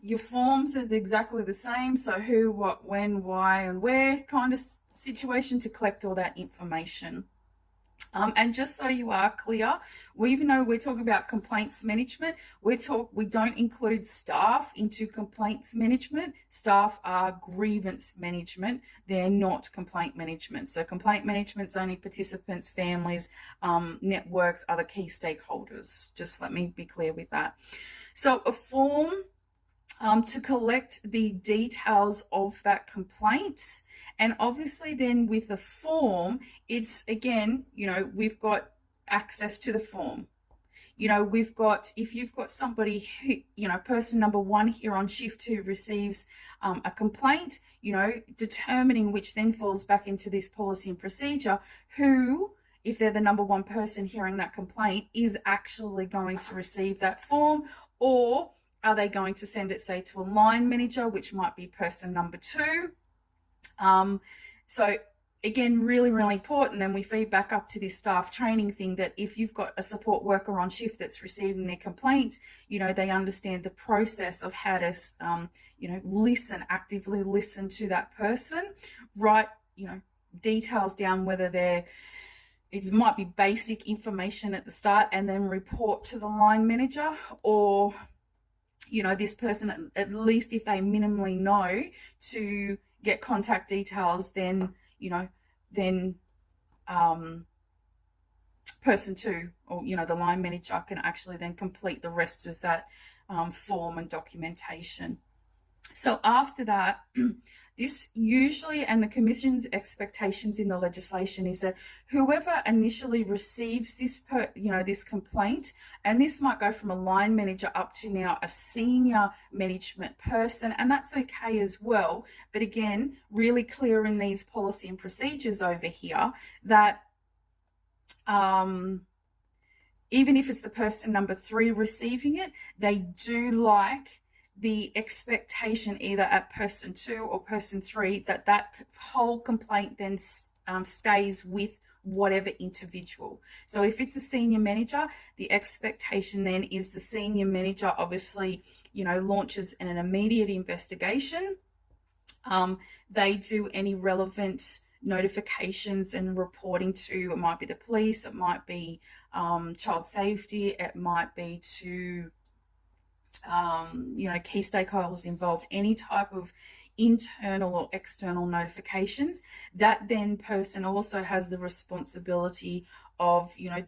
Your forms are exactly the same. So who, what, when, why, and where kind of situation to collect all that information. And just so you are clear, even though we're talking about complaints management, we don't include staff into complaints management. Staff are grievance management. They're not complaint management. So complaint management's only participants, families, networks, other key stakeholders. Just let me be clear with that. So a form to collect the details of that complaint. And obviously then with the form, it's again, we've got access to the form. We've got, if you've got somebody who, person number 1 here on shift who receives a complaint, determining which then falls back into this policy and procedure, who, if they're the number 1 person hearing that complaint, is actually going to receive that form, or are they going to send it, say, to a line manager, which might be person number 2? So again, really, really important. And we feed back up to this staff training thing that if you've got a support worker on shift that's receiving their complaints, they understand the process of how to, actively listen to that person, write, details down, whether it might be basic information at the start and then report to the line manager, or this person, at least if they minimally know to get contact details, then person 2, or the line manager, can actually then complete the rest of that form and documentation. So after that, this usually, and the Commission's expectations in the legislation, is that whoever initially receives this complaint, and this might go from a line manager up to now a senior management person, and that's okay as well. But again, really clear in these policy and procedures over here that even if it's the person number 3 receiving it, they do like the expectation, either at person 2 or person 3, that whole complaint then stays with whatever individual. So if it's a senior manager, the expectation then is the senior manager obviously, launches an immediate investigation. They do any relevant notifications and reporting to, it might be the police, it might be child safety, it might be to key stakeholders involved, any type of internal or external notifications. That then person also has the responsibility of, determining